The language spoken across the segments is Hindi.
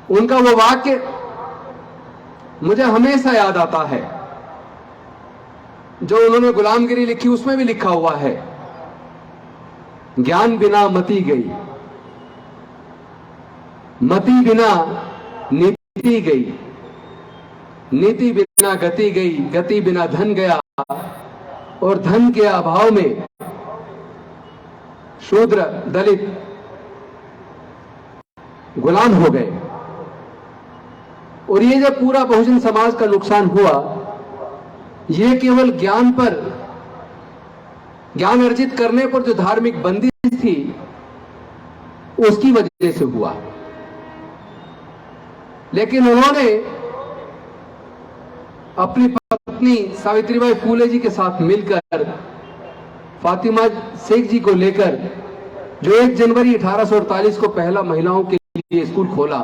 उनका वो वाक्य मुझे हमेशा याद आता है, जो उन्होंने गुलामगिरी लिखी उसमें भी लिखा हुआ है, ज्ञान बिना मति गई, मति बिना नीति गई, नीति बिना गति गई, गति बिना धन गया, और धन के अभाव में शूद्र दलित गुलाम हो गए। और ये जब पूरा बहुजन समाज का नुकसान हुआ, ये केवल ज्ञान पर, ज्ञान अर्जित करने पर जो धार्मिक बंदिश थी उसकी वजह से हुआ। लेकिन उन्होंने अपनी पत्नी सावित्रीबाई फूले जी के साथ मिलकर फातिमा शेख जी को लेकर, जो 1 जनवरी 1848 को पहला महिलाओं के लिए स्कूल खोला,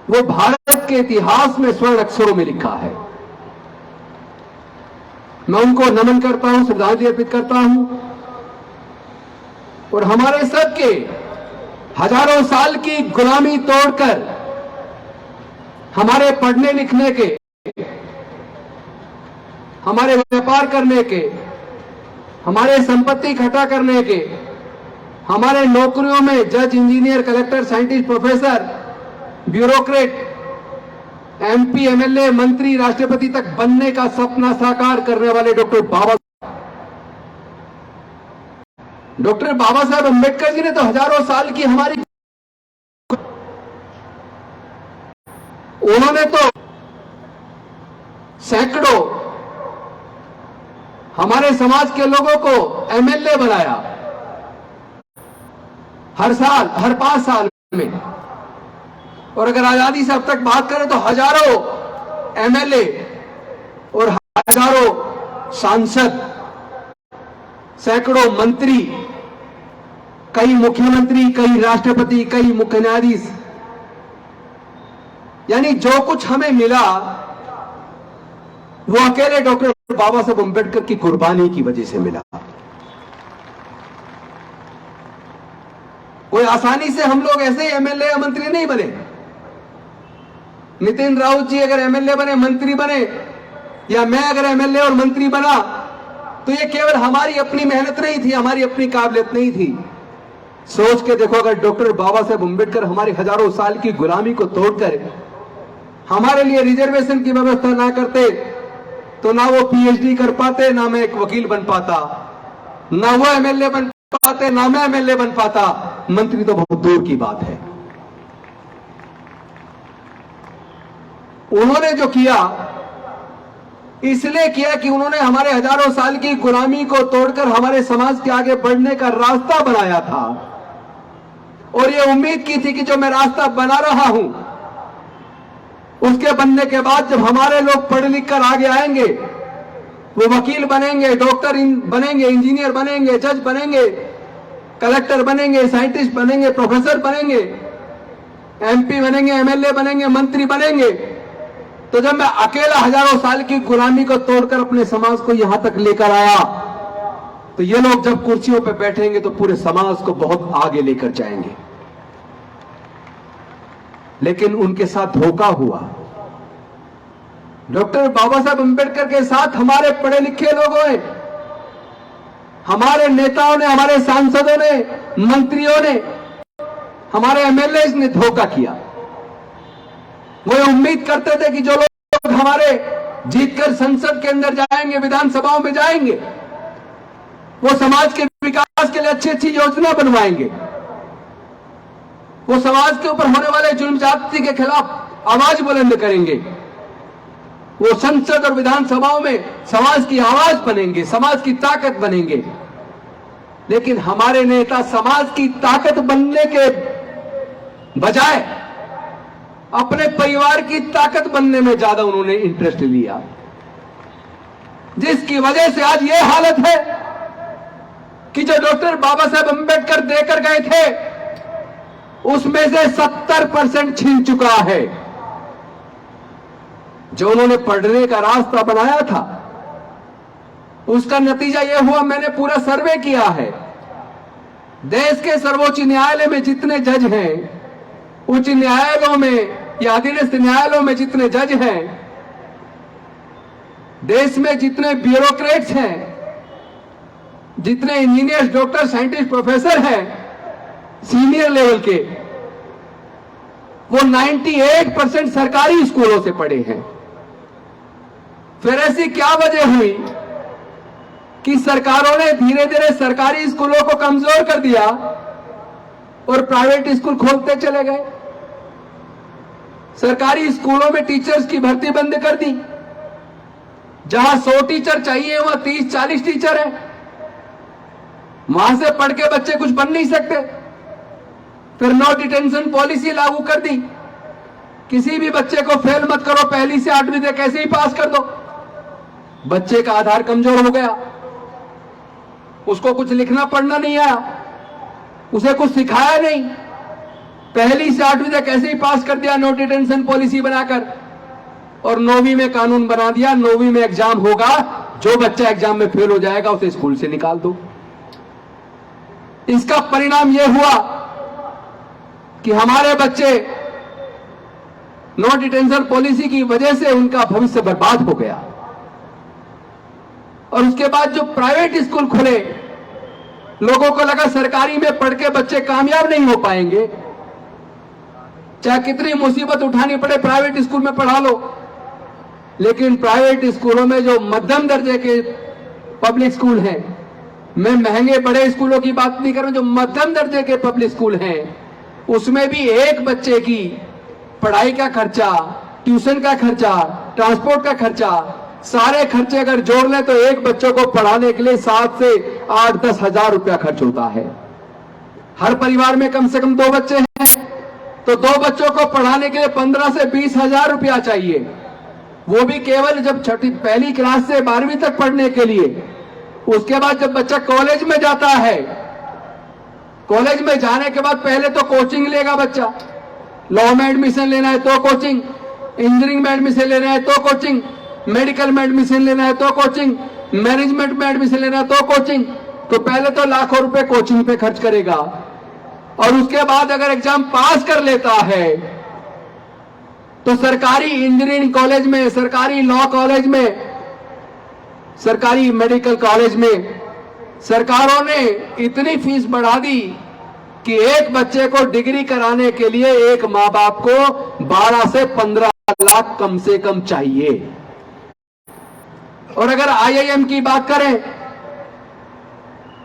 वो भारत के इतिहास में स्वर्ण अक्षरों में लिखा है। मैं उनको नमन करता हूं, श्रद्धांजलि अर्पित करता हूं। और हमारे सबके हजारों साल की गुलामी तोड़कर हमारे पढ़ने लिखने के, हमारे व्यापार करने के, हमारे संपत्ति इकट्ठा करने के, हमारे नौकरियों में जज, engineer, collector, scientist, professor, bureaucrat, MP, MLA, मंत्री, राष्ट्रपति तक बनने का सपना साकार करने वाले डॉक्टर बाबा साहब अंबेडकर जी ने तो हजारों साल की हमारी, उन्होंने तो सैकड़ों हमारे समाज के लोगों को एमएलए बनाया, हर साल, हर 5 साल में। और अगर आजादी से अब तक बात करें तो हजारों एमएलए और हजारों सांसद, सैकड़ों मंत्री, कई मुख्यमंत्री, कई राष्ट्रपति, कई मुख्य न्यायाधीश, यानी जो कुछ हमें मिला वो अकेले डॉक्टर बाबा साहब अंबेडकर की कुर्बानी की वजह से मिला। कोई आसानी से हम लोग ऐसे ही एमएलए या मंत्री नहीं बने। नितिन राउत जी अगर एमएलए बने, मंत्री बने, या मैं अगर एमएलए और मंत्री बना, तो ये केवल हमारी अपनी मेहनत नहीं थी, हमारी अपनी काबिलियत नहीं थी। सोच के देखो, अगर डॉक्टर बाबा साहब अंबेडकर हमारी हजारों साल की गुलामी को तोड़कर हमारे लिए रिजर्वेशन की व्यवस्था ना करते, तो ना वो पीएचडी कर पाते, ना मैं एक वकील बन पाता, ना वो एमएलए बन पाते, ना मैं एमएलए बन पाता, मंत्री तो बहुत दूर की बात है। उन्होंने जो किया, इसलिए किया कि उन्होंने हमारे हजारों साल की गुलामी को तोड़कर हमारे समाज के आगे बढ़ने का रास्ता बनाया था। और ये उम्मीद की थी कि जो मैं रास्ता बना रहा हूं, उसके बनने के बाद जब हमारे लोग पढ़ लिख कर आगे आएंगे, वो वकील बनेंगे, डॉक्टर बनेंगे, इंजीनियर बनेंगे, जज बनेंगे, कलेक्टर बनेंगे, साइंटिस्ट बनेंगे, प्रोफेसर बनेंगे, एमपी बनेंगे, एमएलए बनेंगे, मंत्री बनेंगे, तो जब मैं अकेला हजारों साल की गुलामी को तोड़कर अपने समाज को यहां तक लेकर आया, तो ये लोग जब कुर्सियों पर बैठेंगे तो पूरे समाज को बहुत आगे लेकर जाएंगे। लेकिन उनके साथ धोखा हुआ। डॉक्टर बाबा साहब अंबेडकर के साथ हमारे पढ़े लिखे लोगों ने, हमारे नेताओं ने, हमारे सांसदों ने, मंत्रियों ने, हमारे एमएलए ने धोखा किया। वो उम्मीद करते थे कि जो लोग हमारे जीतकर संसद के अंदर जाएंगे, विधानसभाओं में जाएंगे, वो समाज के विकास के लिए अच्छी अच्छी योजना बनवाएंगे, वो समाज के ऊपर होने वाले जुल्म ज्यादती के खिलाफ आवाज बुलंद करेंगे, वो संसद और विधानसभाओं में समाज की आवाज बनेंगे, समाज की ताकत बनेंगे। लेकिन हमारे नेता समाज की ताकत बनने के बजाय अपने परिवार की ताकत बनने में ज्यादा उन्होंने इंटरेस्ट लिया, जिसकी वजह से आज ये हालत है कि जो डॉक्टर बाबा साहब अंबेडकर देकर गए थे, उसमें से 70% छीन चुका है। जो उन्होंने पढ़ने का रास्ता बनाया था, उसका नतीजा यह हुआ, मैंने पूरा सर्वे किया है, देश के सर्वोच्च न्यायालय में जितने जज हैं उच्च न्यायालयों में या अधीनस्थ न्यायालयों में जितने जज हैं, देश में जितने ब्यूरोक्रेट्स हैं, जितने इंजीनियर्स, डॉक्टर, साइंटिस्ट, प्रोफेसर हैं सीनियर लेवल के, वो 98% सरकारी स्कूलों से पढ़े हैं। फिर ऐसी क्या वजह हुई कि सरकारों ने धीरे धीरे सरकारी स्कूलों को कमजोर कर दिया और प्राइवेट स्कूल खोलते चले गए? सरकारी स्कूलों में टीचर्स की भर्ती बंद कर दी। जहां 100 टीचर चाहिए वहां 30-40 टीचर हैं। वहां से पढ़ के बच्चे कुछ बन नहीं सकते। फिर नो डिटेंशन पॉलिसी लागू कर दी। किसी भी बच्चे को फेल मत करो, पहली से 8वीं तक ऐसे ही पास कर दो। बच्चे का आधार कमजोर हो गया, उसको कुछ लिखना पढ़ना नहीं आया, उसे कुछ सिखाया नहीं, पहली से 8वीं तक ऐसे ही पास कर दिया नो डिटेंशन पॉलिसी बनाकर। और 9वीं में कानून बना दिया, 9वीं में एग्जाम होगा, जो बच्चा एग्जाम में फेल हो जाएगा उसे स्कूल से निकाल दो। इसका परिणाम यह हुआ कि हमारे बच्चे नो डिटेंशन पॉलिसी की वजह से उनका भविष्य बर्बाद हो गया। और उसके बाद जो प्राइवेट स्कूल खुले, लोगों को लगा सरकारी में पढ़ के बच्चे कामयाब नहीं हो पाएंगे, चाहे कितनी मुसीबत उठानी पड़े प्राइवेट स्कूल में पढ़ा लो। लेकिन प्राइवेट स्कूलों में जो मध्यम दर्जे के पब्लिक स्कूल हैं, मैं महंगे बड़े स्कूलों की बात नहीं कर रहा हूं, जो मध्यम दर्जे के पब्लिक स्कूल हैं, उसमें भी एक बच्चे की पढ़ाई का खर्चा, ट्यूशन का खर्चा, ट्रांसपोर्ट का खर्चा, सारे खर्चे अगर जोड़ लें तो एक बच्चों को पढ़ाने के लिए 7 से 8-10 हजार रुपया खर्च होता है। हर परिवार में कम से कम 2 बच्चे हैं, तो 2 बच्चों को पढ़ाने के लिए 15 से 20 हजार रुपया चाहिए। वो भी केवल जब पहली क्लास से 12वीं तक पढ़ने के लिए। उसके बाद जब बच्चा कॉलेज में जाता है, कॉलेज में जाने के बाद पहले तो कोचिंग लेगा बच्चा। लॉ में एडमिशन लेना है तो कोचिंग, इंजीनियरिंग में एडमिशन लेना है तो कोचिंग, मेडिकल में एडमिशन लेना है तो कोचिंग, मैनेजमेंट में एडमिशन लेना है तो कोचिंग। तो पहले तो लाखों रुपए कोचिंग पे खर्च करेगा। और उसके बाद अगर एग्जाम पास कर लेता है तो सरकारी इंजीनियरिंग कॉलेज में, सरकारी लॉ कॉलेज में, सरकारी मेडिकल कॉलेज में सरकारों ने इतनी फीस बढ़ा दी कि एक बच्चे को डिग्री कराने के लिए एक मां बाप को 12 से 15 लाख कम से कम चाहिए। और अगर आईआईएम की बात करें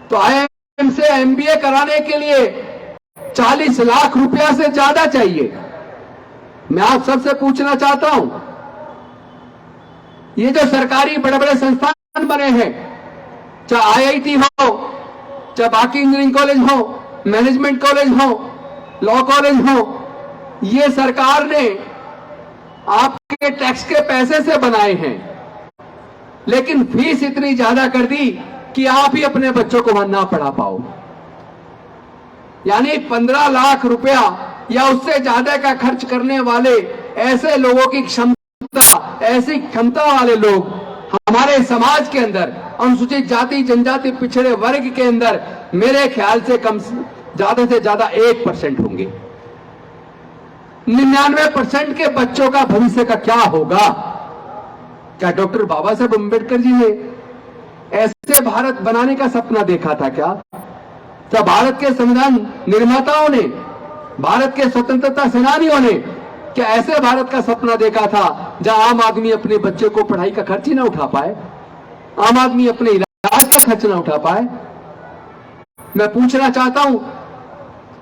तो आईआईएम से एमबीए कराने के लिए 40 लाख रुपया से ज्यादा चाहिए। मैं आप सबसे पूछना चाहता हूं, ये जो सरकारी बड़े बड़े संस्थान बने हैं, चाहे आईआईटी हो, चाहे बाकी इंजीनियरिंग कॉलेज हो, मैनेजमेंट कॉलेज हो, लॉ कॉलेज हो, ये सरकार ने आपके टैक्स के पैसे से बनाए हैं। लेकिन फीस इतनी ज्यादा कर दी कि आप ही अपने बच्चों को वहां ना पढ़ा पाओ। यानी 15 लाख रुपया या उससे ज्यादा का खर्च करने वाले ऐसे लोगों की क्षमता, ऐसी क्षमता वाले लोग हमारे समाज के अंदर, अनुसूचित जाति जनजाति पिछड़े वर्ग के अंदर मेरे ख्याल से ज्यादा से ज्यादा 1% होंगे। 99% के बच्चों का भविष्य का क्या होगा? क्या डॉक्टर बाबा साहब अम्बेडकर जी ने ऐसे भारत बनाने का सपना देखा था क्या? क्या भारत के संविधान निर्माताओं ने, भारत के स्वतंत्रता सेनानियों ने क्या ऐसे भारत का सपना देखा था जहां आम आदमी अपने बच्चे को पढ़ाई का खर्च ही ना उठा पाए, आम आदमी अपने इलाज का खर्च ना उठा पाए? मैं पूछना चाहता हूं,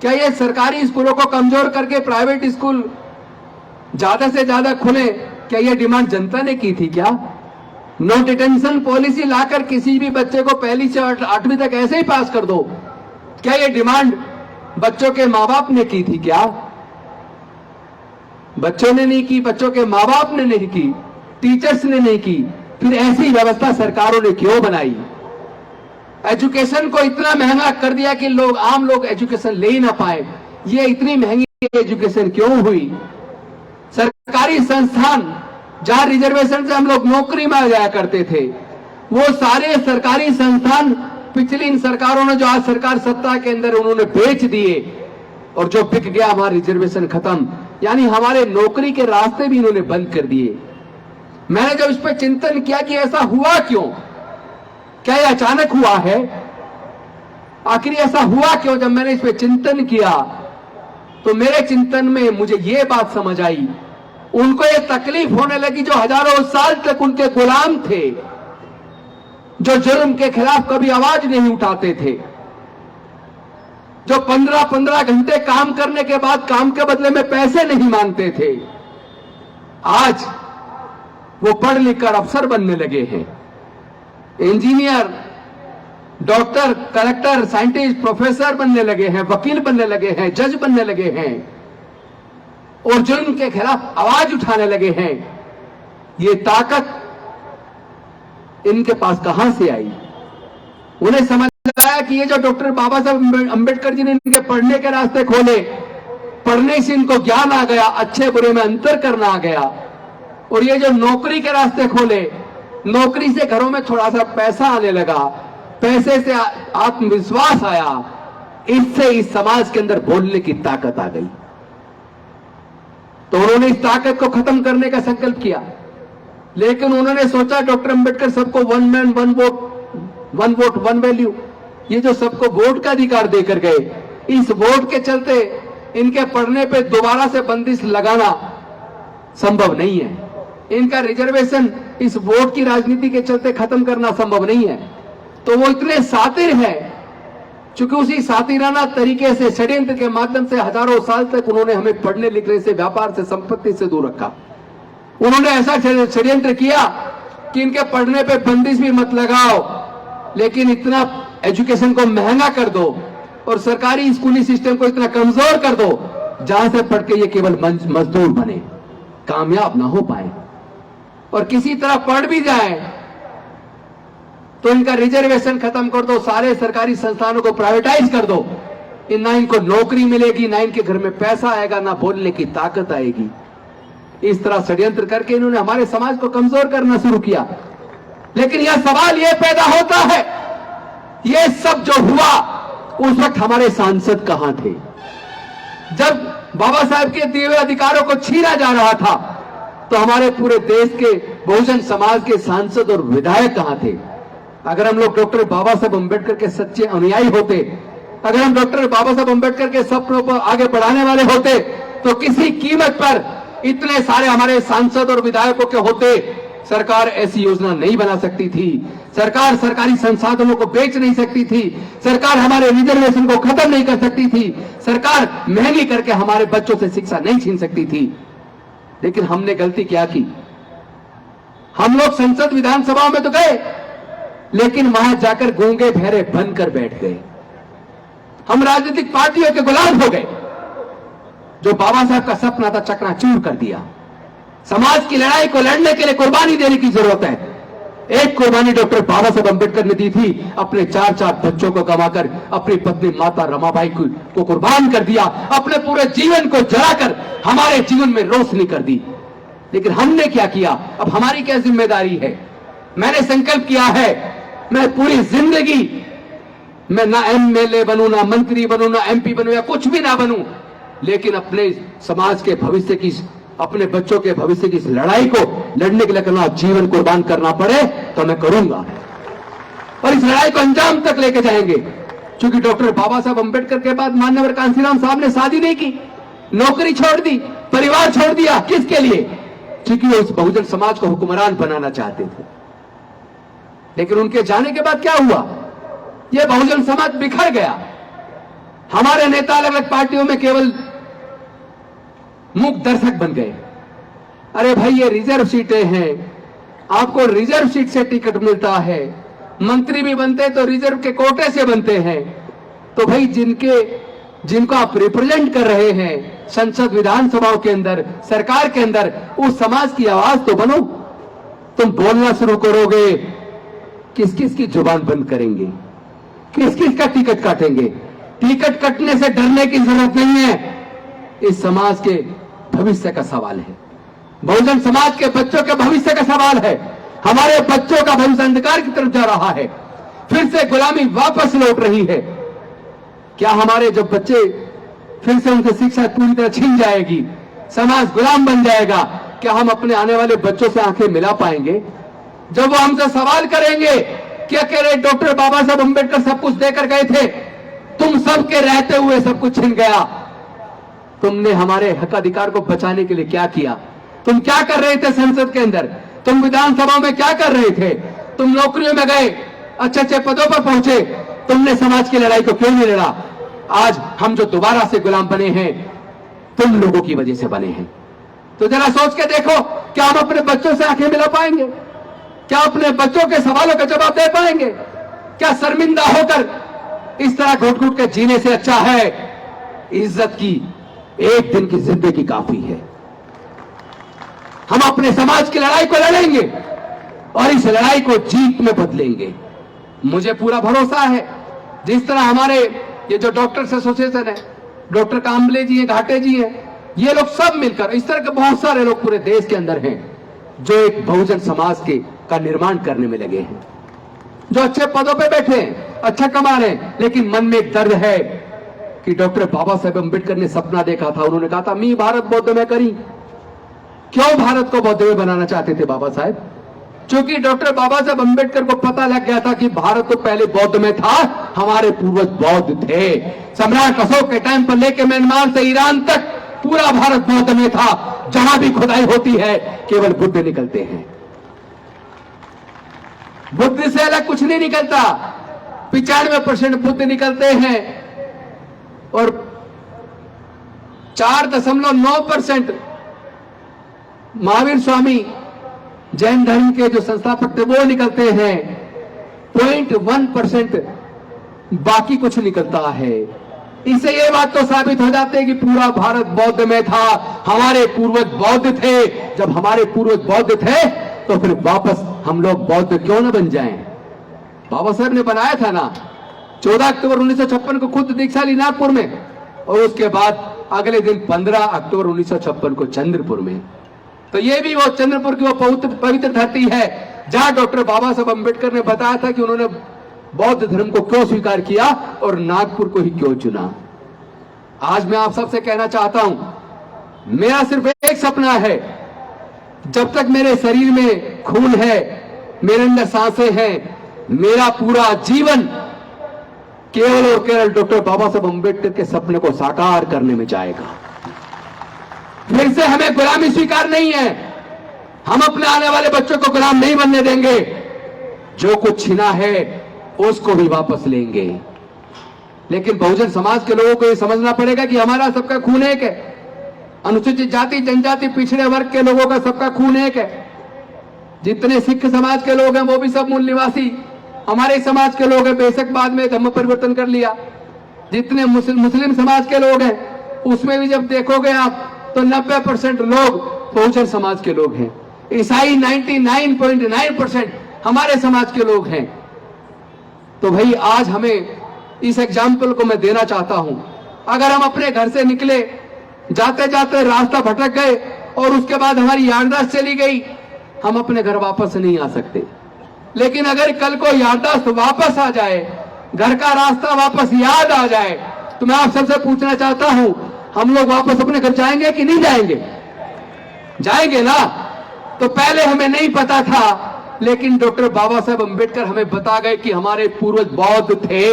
क्या ये सरकारी स्कूलों को कमजोर करके प्राइवेट स्कूल ज्यादा से ज्यादा खुले, क्या ये डिमांड जनता ने की थी क्या? नो डिटेंशन पॉलिसी लाकर किसी भी बच्चे को पहली से 8वीं तक ऐसे ही पास कर दो, क्या ये डिमांड बच्चों के माँ बाप ने की थी क्या? बच्चों ने नहीं की, बच्चों के माँ बाप ने नहीं की, टीचर्स ने नहीं की। फिर ऐसी व्यवस्था सरकारों ने क्यों बनाई? एजुकेशन को इतना महंगा कर दिया कि लोग, आम लोग एजुकेशन ले ही ना पाए। ये इतनी महंगी एजुकेशन क्यों हुई? सरकारी संस्थान जहां रिजर्वेशन से हम लोग नौकरी में जाया करते थे, वो सारे सरकारी संस्थान पिछली इन सरकारों ने, जो आज सरकार सत्ता के अंदर, उन्होंने बेच दिए। और जो बिक गया हमारा रिजर्वेशन खत्म, यानी हमारे नौकरी के रास्ते भी इन्होंने बंद कर दिए। मैंने जब इस पर चिंतन किया कि ऐसा हुआ क्यों, क्या यह अचानक हुआ है, आखिर ऐसा हुआ क्यों, जब मैंने इस पर चिंतन किया तो मेरे चिंतन में मुझे यह बात समझ आई, उनको ये तकलीफ होने लगी जो हजारों साल तक उनके गुलाम थे, जो जुर्म के खिलाफ कभी आवाज नहीं उठाते थे, जो 15-15 घंटे काम करने के बाद काम के बदले में पैसे नहीं मांगते थे। आज वो पढ़ लिख कर अफसर बनने लगे हैं, engineer, doctor, collector, scientist, professor बनने लगे हैं, वकील बनने लगे हैं, जज बनने लगे हैं और जुर्म के खिलाफ आवाज उठाने लगे हैं। ये ताकत इनके पास कहां से आई? उन्हें समझ आया कि ये जो डॉक्टर बाबा साहब अंबेडकर जी ने इनके पढ़ने के रास्ते खोले, पढ़ने से इनको ज्ञान आ गया, अच्छे बुरे में अंतर करना आ गया, और ये जो नौकरी के रास्ते खोले, नौकरी से घरों में थोड़ा सा पैसा आने लगा, पैसे से आत्मविश्वास आया, इससे इस समाज के अंदर बोलने की ताकत आ गई। तो उन्होंने इस ताकत को खत्म करने का संकल्प किया, लेकिन उन्होंने सोचा डॉक्टर अंबेडकर सबको one man one vote one value, ये जो सबको वोट का अधिकार देकर गए, इस वोट के चलते इनके पढ़ने पे दोबारा से बंदिश लगाना संभव नहीं है। इनका रिजर्वेशन इस वोट की राजनीति के चलते खत्म करना संभव नहीं है। तो वो इतने सातिर हैं, चूंकि उसी सातिराना तरीके से षड्यंत्र के माध्यम से हजारों साल तक उन्होंने हमें पढ़ने लिखने से, व्यापार से, संपत्ति से दूर रखा। उन्होंने ऐसा षड्यंत्र किया कि इनके पढ़ने पे बंदिश भी मत लगाओ, लेकिन इतना एजुकेशन को महंगा कर दो और सरकारी स्कूली सिस्टम को इतना कमजोर कर दो जहां से पढ़ के ये केवल मजदूर बने, कामयाब ना हो पाए, और किसी तरह पढ़ भी जाए तो इनका रिजर्वेशन खत्म कर दो, सारे सरकारी संस्थानों को प्राइवेटाइज कर दो। ना इनको नौकरी मिलेगी, ना इनके घर में पैसा आएगा, ना बोलने की ताकत आएगी। इस तरह षड्यंत्र करके इन्होंने हमारे समाज को कमजोर करना शुरू किया। लेकिन यह सवाल यह पैदा होता है, यह सब जो हुआ उस वक्त हमारे सांसद कहां थे? जब बाबा साहब के दिए हुए अधिकारों को छीना जा रहा था तो हमारे पूरे देश के बहुजन समाज के सांसद और विधायक कहां थे? अगर हम लोग डॉक्टर बाबा साहब अंबेडकर के सच्चे अनुयायी होते, अगर हम डॉक्टर बाबा साहब अंबेडकर के सपनों को आगे बढ़ाने वाले होते, तो किसी कीमत पर इतने सारे हमारे सांसद और विधायकों के होते सरकार ऐसी योजना नहीं बना सकती थी, सरकार सरकारी संसाधनों को बेच नहीं सकती थी, सरकार हमारे रिजर्वेशन को खत्म नहीं कर सकती थी, सरकार महंगी करके हमारे बच्चों से शिक्षा नहीं छीन सकती थी। लेकिन हमने गलती क्या की? हम लोग संसद विधानसभा में तो गए, लेकिन वहां जाकर गूंगे बहरे बनकर बैठ गए। हम राजनीतिक पार्टियों के गुलाम हो गए। जो बाबा साहब का सपना था चकनाचूर कर दिया। समाज की लड़ाई को लड़ने के लिए कुर्बानी देने की जरूरत है। एक कुर्बानी डॉक्टर बाबा साहब अंबेडकर ने दी थी, अपने 4-4 बच्चों को गंवाकर अपनी पत्नी माता रमाबाई को कुर्बान कर दिया, अपने पूरे जीवन को जलाकर हमारे जीवन में रोशनी कर दी। लेकिन हमने क्या किया? अब हमारी क्या जिम्मेदारी है? मैंने संकल्प किया है, मैं पूरी जिंदगी मैं ना एमएलए बनूं, ना मंत्री बनूं, ना एमपी बनूं या कुछ भी ना बनूं, लेकिन अपने समाज के भविष्य की, अपने बच्चों के भविष्य की इस लड़ाई को लड़ने के लिए करना, जीवन कुर्बान करना पड़े तो मैं करूंगा, और इस लड़ाई को अंजाम तक लेके जाएंगे। क्योंकि डॉक्टर बाबा साहब अंबेडकर के बाद माननीय कांसीराम साहब ने शादी नहीं की, नौकरी छोड़ दी, परिवार छोड़ दिया। किसके लिए? क्योंकि वो इस बहुजन समाज को हुक्मरान बनाना चाहते थे। लेकिन उनके जाने के बाद क्या हुआ? यह बहुजन समाज बिखर गया। हमारे नेता अलग अलग पार्टियों में केवल मूक दर्शक बन गए। अरे भाई, ये रिजर्व सीटें हैं, आपको रिजर्व सीट से टिकट मिलता है, मंत्री भी बनते तो रिजर्व के कोटे से बनते हैं। तो भाई जिनको आप रिप्रेजेंट कर रहे हैं संसद विधानसभाओं के अंदर, सरकार के अंदर, उस समाज की आवाज तो बनो। तुम बोलना शुरू करोगे, किस किस की जुबान बंद करेंगे, किस किस का टिकट काटेंगे? टिकट कटने से डरने की जरूरत नहीं है। इस समाज के भविष्य का सवाल है, बहुजन समाज के बच्चों के भविष्य का सवाल है। हमारे बच्चों का भविष्य अंधकार की तरफ जा रहा है, फिर से गुलामी वापस लौट रही है। क्या हमारे जब बच्चे फिर से उनसे शिक्षा पूरी तरह छीन जाएगी, समाज गुलाम बन जाएगा। क्या हम अपने आने वाले बच्चों से आंखें मिला पाएंगे जब वो हमसे सवाल करेंगे? क्या कह रहे डॉक्टर बाबा साहब अंबेडकर सब कुछ देकर गए थे, तुम सबके रहते हुए सब कुछ छिन गया। तुमने हमारे हक अधिकार को बचाने के लिए क्या किया? तुम क्या कर रहे थे संसद के अंदर? तुम विधानसभा में क्या कर रहे थे? तुम नौकरियों में गए, अच्छे अच्छे पदों पर पहुंचे, तुमने समाज की लड़ाई को क्यों नहीं लड़ा? आज हम जो दोबारा से गुलाम बने हैं, तुम लोगों की वजह से बने हैं। तो जरा सोच के देखो, क्या हम अपने बच्चों से आंखें मिला पाएंगे? क्या अपने बच्चों के सवालों का जवाब दे पाएंगे? क्या शर्मिंदा होकर इस तरह घुट घुट के जीने से अच्छा है इज्जत की एक दिन की जिंदगी काफी है। हम अपने समाज की लड़ाई को लड़ेंगे और इस लड़ाई को जीत में बदलेंगे। मुझे पूरा भरोसा है, जिस तरह हमारे ये जो डॉक्टर्स एसोसिएशन है, डॉक्टर कांबले जी हैं, घाटे जी हैं, ये लोग सब मिलकर, इस तरह के बहुत सारे लोग पूरे देश के अंदर हैं जो एक बहुजन समाज के का निर्माण करने में लगे हैं, जो अच्छे पदों पे बैठे हैं, अच्छा कमा रहे हैं, लेकिन मन में एक दर्द है कि डॉक्टर बाबा साहेब अंबेडकर ने सपना देखा था, उन्होंने कहा था मी भारत बौद्धमय करी। क्यों भारत को बौद्धमय बनाना चाहते थे बाबा साहेब? क्योंकि डॉक्टर बाबा साहेब अंबेडकर को पता लग गया था कि भारत तो पहले बौद्ध में था, हमारे पूर्वज बौद्ध थे। सम्राट अशोक के टाइम पर लेके म्यांमार से ईरान तक पूरा भारत बौद्ध में था। जहां भी खुदाई होती है केवल बुद्ध निकलते हैं, बुद्ध से अलग कुछ नहीं निकलता। 95% बुद्ध निकलते हैं और 4.9% महावीर स्वामी जैन धर्म के जो संस्थापक थे वो निकलते हैं। 0.1% बाकी कुछ निकलता है। इससे ये बात तो साबित हो जाती है कि पूरा भारत बौद्ध में था, हमारे पूर्वज बौद्ध थे। जब हमारे पूर्वज बौद्ध थे तो फिर वापस हम लोग बौद्ध क्यों न बन जाएं? बाबा साहब ने बनाया था ना 14 अक्टूबर 1956 को खुद दीक्षा ली नागपुर में, और उसके बाद अगले दिन 15 अक्टूबर 1956 को चंद्रपुर में। तो ये भी वो चंद्रपुर की वो पवित्र धरती है जहां डॉक्टर बाबा साहब अंबेडकर ने बताया था कि उन्होंने बौद्ध धर्म को क्यों स्वीकार किया और नागपुर को ही क्यों चुना। आज मैं आप सबसे कहना चाहता हूं, मेरा सिर्फ एक सपना है, जब तक मेरे शरीर में खून है, मेरे अंदर सांसें हैं, मेरा पूरा जीवन केवल और केवल डॉक्टर बाबा साहब अंबेडकर के सपने को साकार करने में जाएगा। फिर से हमें गुलामी स्वीकार नहीं है। हम अपने आने वाले बच्चों को गुलाम नहीं बनने देंगे। जो कुछ छीना है उसको भी वापस लेंगे। लेकिन बहुजन समाज के लोगों को यह समझना पड़ेगा कि हमारा सबका खून एक है। अनुसूचित जाति, जनजाति, पिछड़े वर्ग के लोगों का सबका खून एक है। जितने सिख समाज के लोग हैं वो भी सब मूल निवासी हमारे समाज के लोग हैं, बेशक बाद में धर्म परिवर्तन कर लिया। जितने मुस्लिम समाज के लोग हैं उसमें भी जब देखोगे आप तो 90% लोग बहुजन समाज के लोग हैं। ईसाई 99.9% हमारे समाज के लोग हैं। तो भाई आज हमें इस एग्जाम्पल को मैं देना चाहता हूं। अगर हम अपने घर से निकले, जाते जाते रास्ता भटक गए और उसके बाद हमारी याददाश्त चली गई, हम अपने घर वापस नहीं आ सकते। लेकिन अगर कल को याददाश्त वापस आ जाए, घर का रास्ता वापस याद आ जाए, तो मैं आप सबसे पूछना चाहता हूं, हम लोग वापस अपने घर जाएंगे कि नहीं जाएंगे? जाएंगे ना। तो पहले हमें नहीं पता था, लेकिन डॉक्टर बाबा साहब अंबेडकर हमें बता गए कि हमारे पूर्वज बौद्ध थे।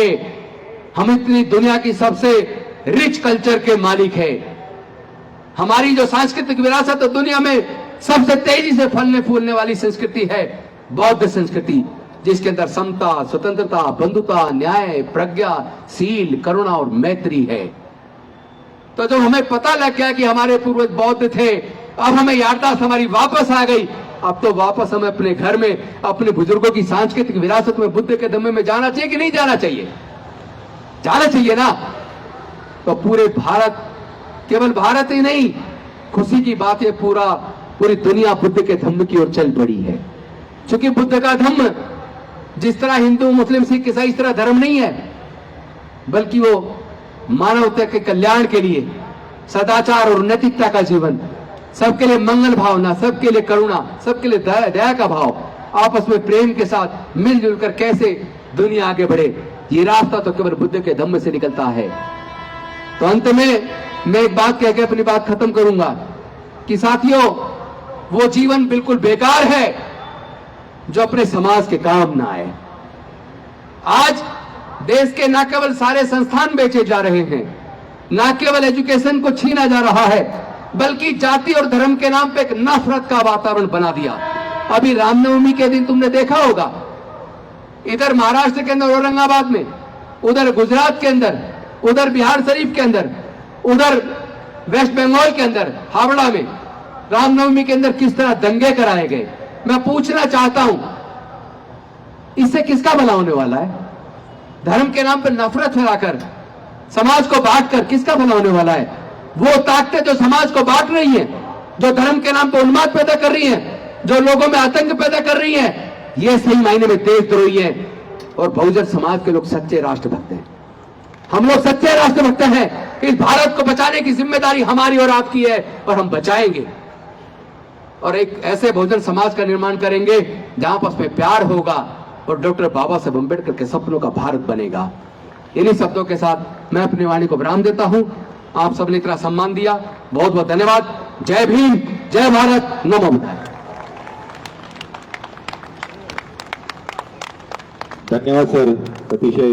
हम इतनी दुनिया की सबसे रिच कल्चर के मालिक हैं। हमारी जो सांस्कृतिक विरासत दुनिया में सबसे तेजी से फलने फूलने वाली संस्कृति है बौद्ध संस्कृति, जिसके अंदर समता, स्वतंत्रता, बंधुता, न्याय, प्रज्ञा, सील, करुणा और मैत्री है। तो जब हमें पता लग गया कि हमारे पूर्वज बौद्ध थे, अब हमें याददाश्त हमारी वापस आ गई। अब तो वापस हमें अपने घर में अपने बुजुर्गों की सांस्कृतिक विरासत में, बुद्ध के दमे में जाना चाहिए कि नहीं जाना चाहिए? जाना चाहिए ना। तो पूरे भारत, केवल भारत ही नहीं, खुशी की बात है पूरी दुनिया बुद्ध के धम्म की ओर चल पड़ी है। क्योंकि बुद्ध का धम्म जिस तरह हिंदू, मुस्लिम, सिख, ईसाई इस तरह धर्म नहीं है, बल्कि वो मानवता के कल्याण के लिए सदाचार और नैतिकता का जीवन, सबके लिए मंगल भावना, सबके लिए करुणा, सबके लिए दया का भाव, आपस में प्रेम के साथ मिलजुल कर कैसे दुनिया आगे बढ़े, ये रास्ता तो केवल बुद्ध के धम्म से निकलता है। तो अंत में मैं एक बात कह के अपनी बात खत्म करूंगा कि साथियों, वो जीवन बिल्कुल बेकार है जो अपने समाज के काम ना आए। आज देश के न केवल सारे संस्थान बेचे जा रहे हैं, न केवल एजुकेशन को छीना जा रहा है, बल्कि जाति और धर्म के नाम पे एक नफरत का वातावरण बना दिया। अभी रामनवमी के दिन तुमने देखा होगा, इधर महाराष्ट्र के अंदर औरंगाबाद में, उधर गुजरात के अंदर, उधर बिहार शरीफ के अंदर, उधर वेस्ट बंगाल के अंदर हावड़ा में रामनवमी के अंदर किस तरह दंगे कराए गए। मैं पूछना चाहता हूं, इससे किसका भला होने वाला है? धर्म के नाम पर नफरत फैलाकर, समाज को बांटकर किसका भला होने वाला है? वो ताकतें जो समाज को बांट रही हैं, जो धर्म के नाम पर उन्माद पैदा कर रही हैं, जो लोगों में आतंक पैदा कर रही हैं, ये सही मायने में देशद्रोही है। और बहुजन समाज के लोग सच्चे राष्ट्रभक्त हैं। हम लोग सच्चे राष्ट्रभक्त हैं। इस भारत को बचाने की जिम्मेदारी हमारी और आपकी है, और हम बचाएंगे। और एक ऐसे बहुजन समाज का निर्माण करेंगे जहां पर उसमें प्यार होगा और डॉक्टर बाबा साहब अम्बेडकर के सपनों का भारत बनेगा। इन्हीं शब्दों के साथ मैं अपनी वाणी को विराम देता हूं। आप सबने इतना सम्मान दिया, बहुत बहुत धन्यवाद। जय भीम, जय भारत, नमो बुद्धाय। धन्यवाद सर, अतिशय